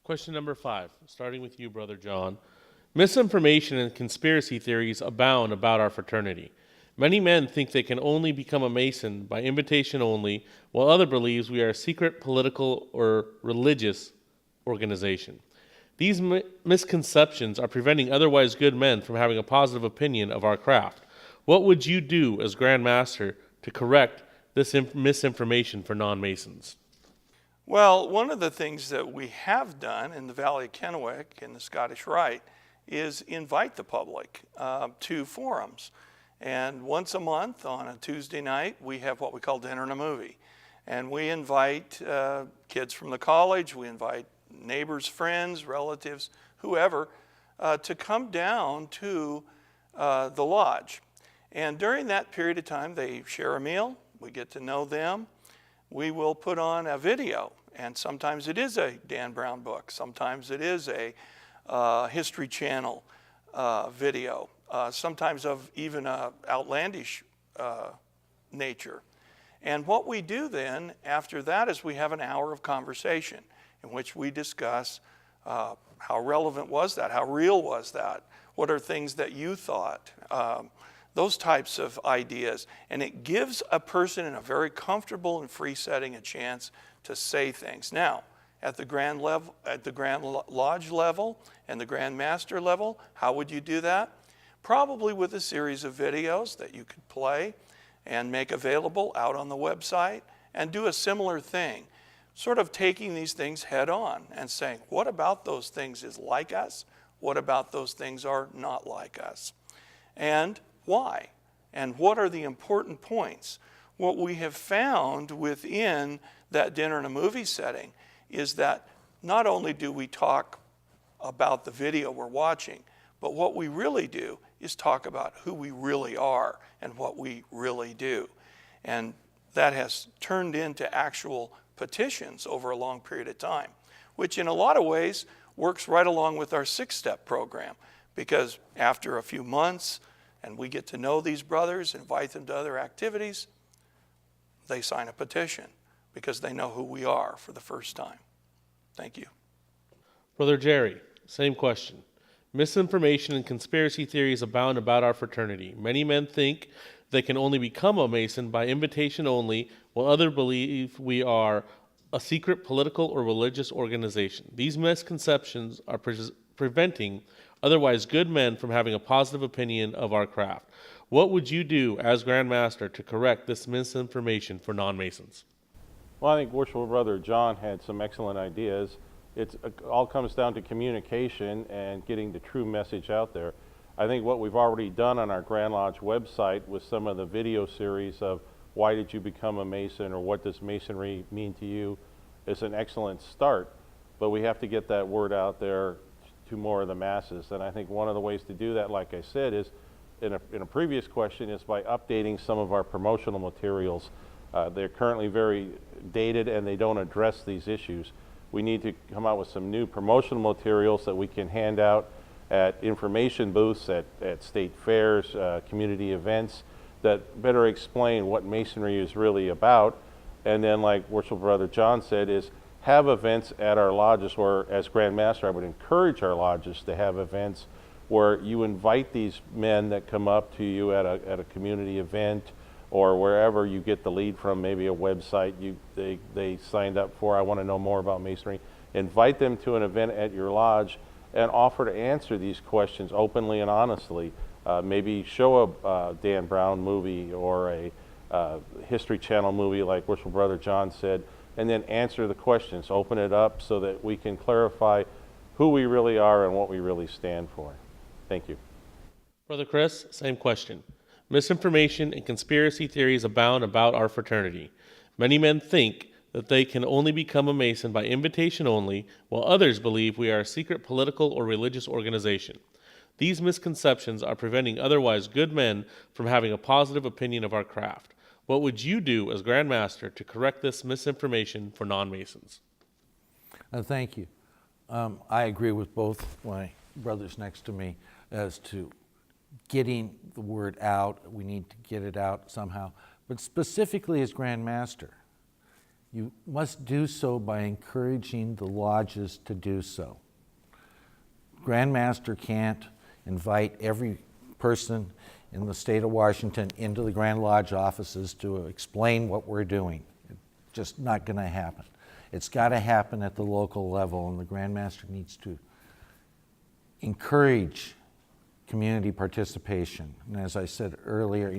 Question number 5, starting with you, Brother John. Misinformation and conspiracy theories abound about our fraternity. Many men think they can only become a Mason by invitation only, while others believe we are a secret political or religious organization. These misconceptions are preventing otherwise good men from having a positive opinion of our craft. What would you do as Grand Master to correct this misinformation for non-Masons? Well, one of the things that we have done in the Valley of Kennewick in the Scottish Rite is invite the public to forums. And once a month on a Tuesday night, we have what we call Dinner and a Movie. And we invite kids from the college, we invite neighbors, friends, relatives, whoever, to come down to the lodge. And during that period of time, they share a meal, we get to know them. We will put on a video, and sometimes it is a Dan Brown book, sometimes it is a History Channel video, sometimes of even outlandish nature. And what we do then after that is we have an hour of conversation in which we discuss how relevant was that, how real was that, what are things that you thought, those types of ideas. And it gives a person in a very comfortable and free setting a chance to say things. Now, at the Grand Lodge level and the Grand Master level, how would you do that? Probably with a series of videos that you could play and make available out on the website, and do a similar thing, sort of taking these things head on and saying, what about those things is like us? What about those things are not like us? And why? And what are the important points? What we have found within that dinner and a movie setting is that not only do we talk about the video we're watching, but what we really do is talk about who we really are and what we really do. And that has turned into actual petitions over a long period of time, which in a lot of ways works right along with our 6-step program, because after a few months and we get to know these brothers, invite them to other activities, they sign a petition because they know who we are for the first time. Thank you. Brother Jerry, same question. Misinformation and conspiracy theories abound about our fraternity. Many men think they can only become a Mason by invitation only, while others believe we are a secret political or religious organization. These misconceptions are preventing otherwise good men from having a positive opinion of our craft. What would you do as Grand Master to correct this misinformation for non-Masons? Well, I think Worshipful Brother John had some excellent ideas. It all comes down to communication and getting the true message out there. I think what we've already done on our Grand Lodge website with some of the video series of why did you become a Mason or what does Masonry mean to you is an excellent start. But we have to get that word out there to more of the masses. And I think one of the ways to do that, like I said, is in a previous question, is by updating some of our promotional materials. They're currently very dated and they don't address these issues. We need to come out with some new promotional materials that we can hand out at information booths, at state fairs, community events, that better explain what Masonry is really about. And then, like Worshipful Brother John said, is have events at our lodges where, as Grand Master, I would encourage our lodges to have events where you invite these men that come up to you at a community event or wherever you get the lead from, maybe a website they signed up for, I want to know more about Masonry. Invite them to an event at your lodge and offer to answer these questions openly and honestly. Maybe show a Dan Brown movie or a History Channel movie like Worshipful Brother John said, and then answer the questions, open it up so that we can clarify who we really are and what we really stand for. Thank you. Brother Chris, same question. Misinformation and conspiracy theories abound about our fraternity. Many men think that they can only become a Mason by invitation only, while others believe we are a secret political or religious organization. These misconceptions are preventing otherwise good men from having a positive opinion of our craft. What would you do as Grand Master to correct this misinformation for non-Masons? Thank you. I agree with both my brothers next to me as to getting the word out. We need to get it out somehow. But specifically as Grand Master, You must do so by encouraging the lodges to do so. Grand Master can't invite every person in the state of Washington into the Grand Lodge offices to explain what we're doing. It's just not going to happen. It's got to happen at the local level, and the Grand Master needs to encourage community participation. And as I said earlier,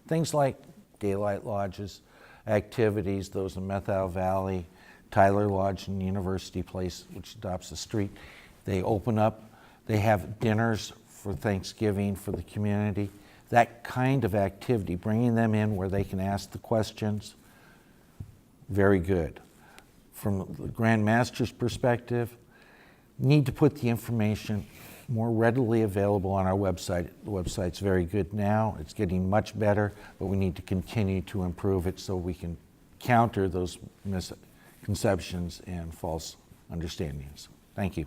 things like daylight lodges, activities, those in Methil Valley, Tyler Lodge and University Place, which adopts the street, they open up, they have dinners for Thanksgiving for the community. That kind of activity, bringing them in where they can ask the questions, very good. From the Grand Master's perspective, need to put the information more readily available on our website. The website's very good now. It's getting much better, but we need to continue to improve it so we can counter those misconceptions and false understandings. Thank you.